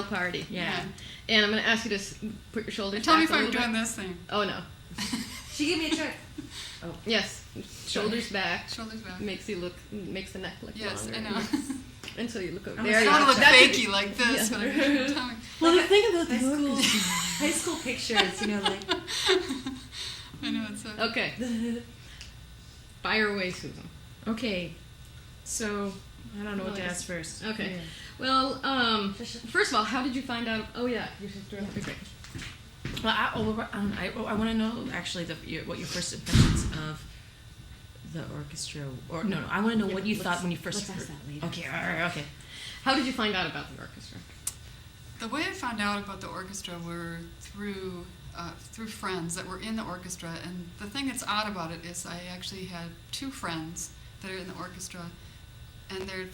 party. Yeah. And I'm going to ask you to put your shoulders Tell me back if I'm doing this thing. Oh, no. She gave me a trick. Oh, yes. Shoulders back. Shoulders back. Makes the neck look Yes, longer. I know. And so you look over I there. want to look That's fakey like this. Yeah. When I'm telling. Well, the thing about high school pictures, like. I know it's a... Okay. Fire away, Susan. Okay. So, I don't know what to ask first. Okay. Yeah. Well, first of all, how did you find out? Oh, yeah. Your sister and everything. Well, I want to know actually what your first impressions of the orchestra, or no, I want to know what you thought when you first heard. Let's ask that later. Okay, all right, okay. How did you find out about the orchestra? The way I found out about the orchestra were through friends that were in the orchestra, and the thing that's odd about it is I actually had two friends that are in the orchestra, and they're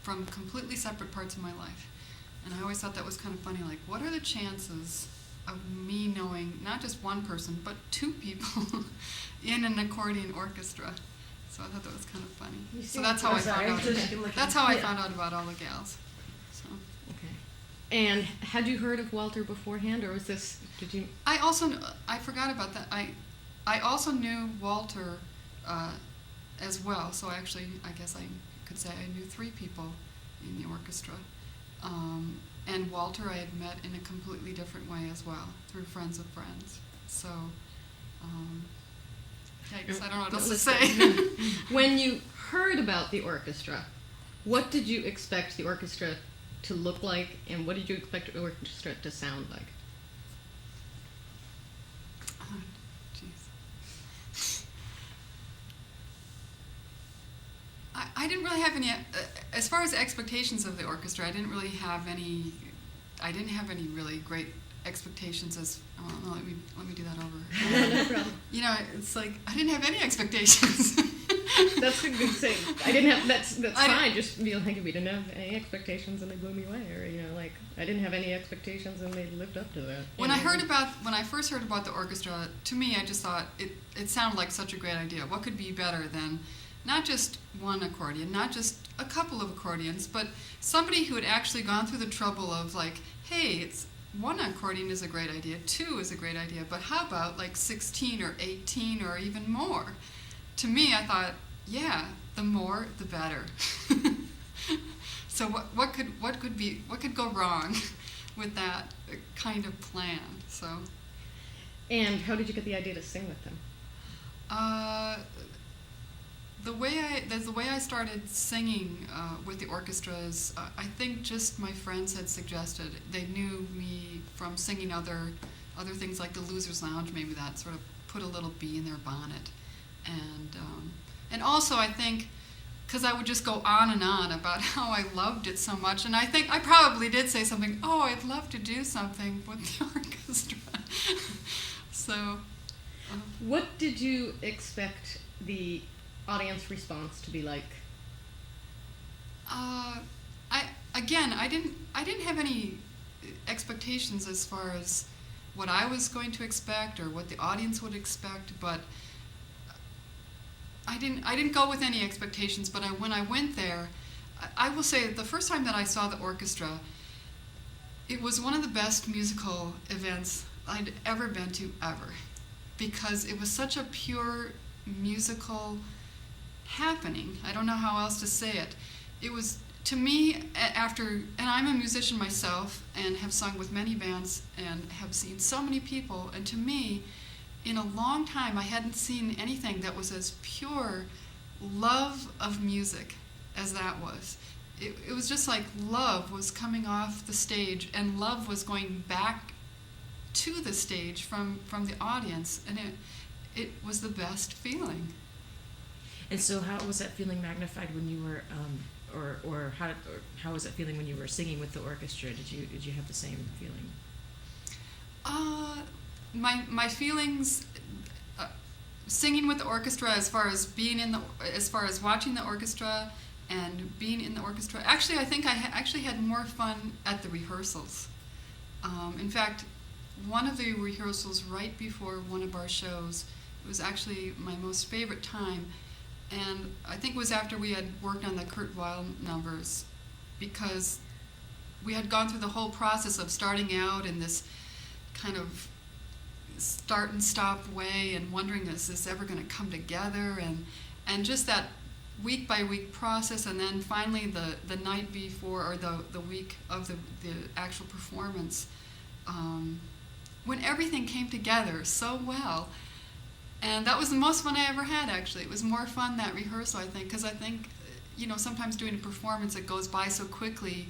from completely separate parts of my life. And I always thought that was kind of funny, like, what are the chances of me knowing not just one person, but two people in an accordion orchestra? So I thought that was kind of funny. So that's how I found out. That's how I found out about all the gals. So. Okay. And had you heard of Walter beforehand, or was this? Did you? I forgot about that. I also knew Walter as well. So I guess I could say I knew three people in the orchestra. And Walter I had met in a completely different way as well, through friends of friends. So, yikes, I don't know what else to say. When you heard about the orchestra, what did you expect the orchestra to look like, and what did you expect the orchestra to sound like? Oh, jeez. I didn't really have any, as far as expectations of the orchestra, I didn't have any really great expectations as, oh, no, let me do that over. No problem. It's like, I didn't have any expectations. That's a good thing. I didn't have, that's fine, just be like, we didn't have any expectations and they blew me away, or, I didn't have any expectations and they lived up to that. When I first heard about the orchestra, to me, I just thought, it sounded like such a great idea. What could be better than not just one accordion, not just a couple of accordions, but somebody who had actually gone through the trouble of like, hey, one accordion is a great idea, two is a great idea, but how about like 16 or 18 or even more? To me, I thought, yeah, the more, the better. So what could go wrong with that kind of plan? So. And how did you get the idea to sing with them? The way I started singing with the orchestra is, I think just my friends had suggested. They knew me from singing other things like the Losers Lounge. Maybe that sort of put a little bee in their bonnet, and also I think because I would just go on and on about how I loved it so much, and I think I probably did say something. Oh, I'd love to do something with the orchestra. So. What did you expect the audience response to be like? I didn't have any expectations as far as what I was going to expect or what the audience would expect, but I didn't go with any expectations. But when I went there, I will say that the first time that I saw the orchestra, it was one of the best musical events I'd ever been to ever, because it was such a pure musical happening. I don't know how else to say it. It was, to me, and I'm a musician myself and have sung with many bands and have seen so many people, and to me, in a long time, I hadn't seen anything that was as pure love of music as that was. It was just like love was coming off the stage and love was going back to the stage from the audience, and it was the best feeling. And so, how was that feeling magnified when you were, or how was that feeling when you were singing with the orchestra? Did you have the same feeling? My feelings, singing with the orchestra, as far as watching the orchestra and being in the orchestra. Actually, I think I actually had more fun at the rehearsals. In fact, one of the rehearsals right before one of our shows, it was actually my most favorite time. And I think it was after we had worked on the Kurt Weill numbers, because we had gone through the whole process of starting out in this kind of start and stop way and wondering, is this ever going to come together? And just that week by week process, and then finally the night before, or the week of the actual performance, when everything came together so well. And that was the most fun I ever had, actually. It was more fun, that rehearsal, I think, because I think, sometimes doing a performance, it goes by so quickly.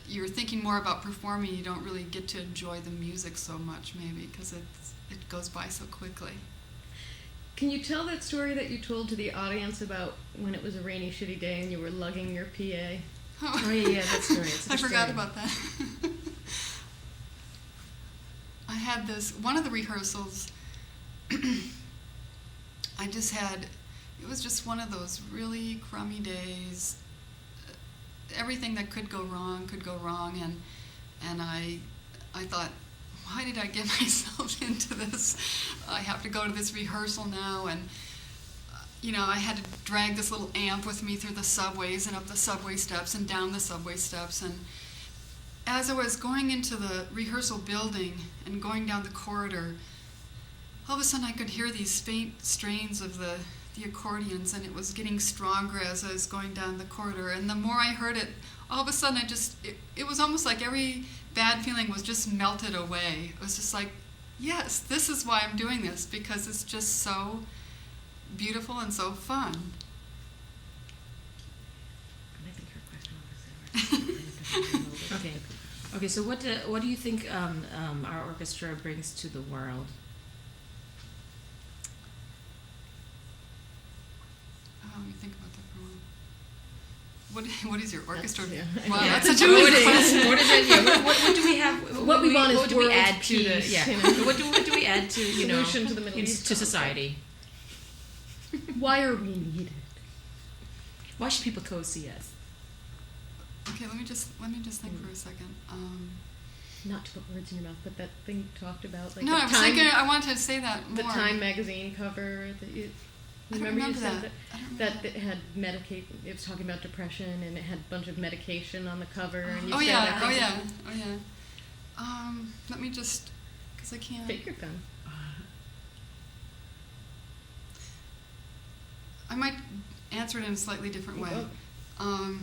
You're thinking more about performing, you don't really get to enjoy the music so much, maybe, because it goes by so quickly. Can you tell that story that you told to the audience about when it was a rainy, shitty day and you were lugging your PA? Oh yeah, that story. It's a I good forgot story. about that. I had one of the rehearsals, it was just one of those really crummy days. Everything that could go wrong, and I thought, why did I get myself into this? I have to go to this rehearsal now, and I had to drag this little amp with me through the subways and up the subway steps and down the subway steps. And as I was going into the rehearsal building and going down the corridor, all of a sudden I could hear these faint strains of the accordions, and it was getting stronger as I was going down the corridor. And the more I heard it, all of a sudden it was almost like every bad feeling was just melted away. It was just like, yes, this is why I'm doing this, because it's just so beautiful and so fun. I think her question was Okay. So what do you think our orchestra brings to the world? Let me think about that for a while. What is your orchestra? That's- Wow, yeah. that's such a good question. What is it? Yeah, what do we have? What we want is what do we world add to the? peace, Yeah. you know? What do we add to Solution to the Middle East to conflict. society? Why are we needed? Why should people go see us? Okay, let me just think for a second. Not to put words in your mouth, but that thing you talked about, like No, the I was Time, thinking I wanted to say that more. the Time magazine cover that you I don't remember you remember said I don't that remember it had it was talking about depression, and it had a bunch of medication on the cover, and you Oh said, yeah, I oh think, yeah. Let me just, because I can't. take your time. I might answer it in a slightly different way. Oh.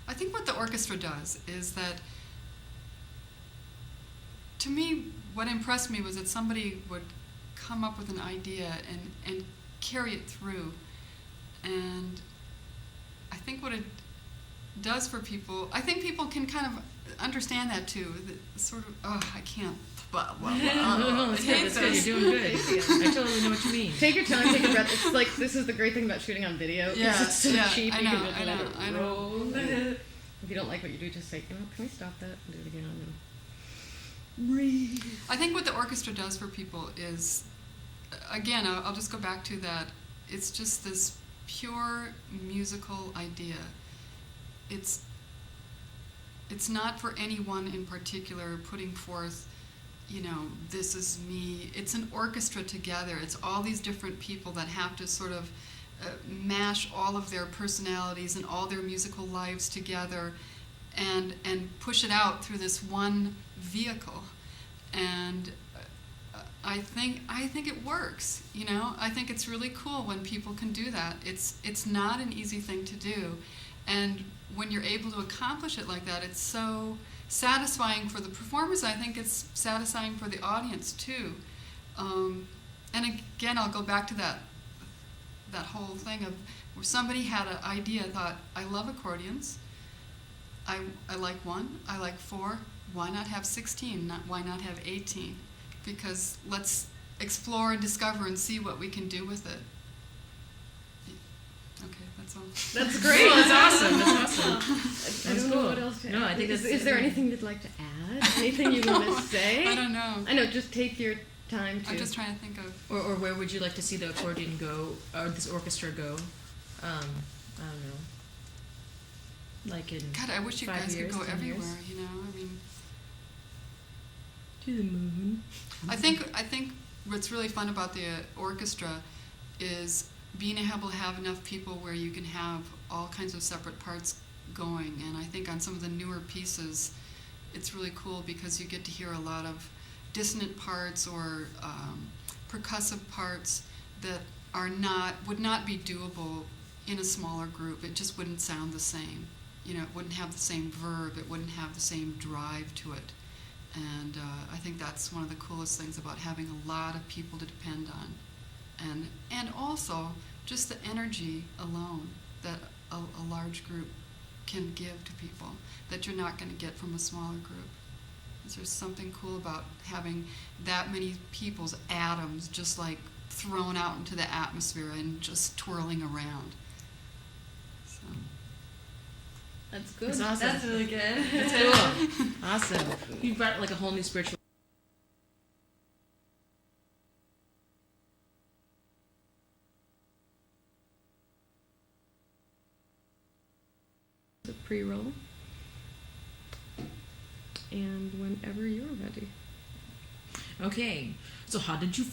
I think what the orchestra does is that, to me, what impressed me was that somebody would come up with an idea and carry it through. And I think what it does for people, I think people can kind of understand that too. The sort of, I can't. Blah, blah, blah. No, it's good. It's good. You're doing good. I totally know what you mean. Take your time, take a breath. It's like, this is the great thing about shooting on video. 'Cause Yeah, it's so yeah, cheap. I You know, can just I let know, it I know. roll. If you don't like what you do, just say, can we stop that and do it again? Breathe. I think what the orchestra does for people is, again, I'll just go back to that. It's just this pure musical idea. It's not for anyone in particular putting forth, this is me. It's an orchestra together. It's all these different people that have to sort of mash all of their personalities and all their musical lives together and push it out through this one vehicle. And I think it works. I think it's really cool when people can do that. It's not an easy thing to do, and when you're able to accomplish it like that, it's so satisfying for the performers. I think it's satisfying for the audience too. And again, I'll go back to that whole thing of where somebody had an idea, thought, I love accordions. I like 1, I like 4. Why not have 16? Why not have 18? Because let's explore and discover and see what we can do with it. Okay, that's all. That's great. That's awesome. That's awesome. I don't know cool. what else to add. No, I think is that's- there anything you'd like to add? Anything you want to say? I don't know. I know, just take your time to. I'm just trying to think of. Or where would you like to see the accordion go, or this orchestra go? I don't know. Like in God, I wish you 5 guys years, could go 10 years? everywhere. I mean, to the moon. I think what's really fun about the orchestra is being able to have enough people where you can have all kinds of separate parts going. And I think on some of the newer pieces, it's really cool because you get to hear a lot of dissonant parts or percussive parts that would not be doable in a smaller group. It just wouldn't sound the same. You know, it wouldn't have the same verve. It wouldn't have the same drive to it. And I think that's one of the coolest things about having a lot of people to depend on. And also just the energy alone that a large group can give to people that you're not going to get from a smaller group. There's something cool about having that many people's atoms just like thrown out into the atmosphere and just twirling around. So. That's good. That's awesome. That's really good. That's cool. Awesome. You brought like a whole new spiritual. The pre-roll. And whenever you're ready. Okay. So how did you?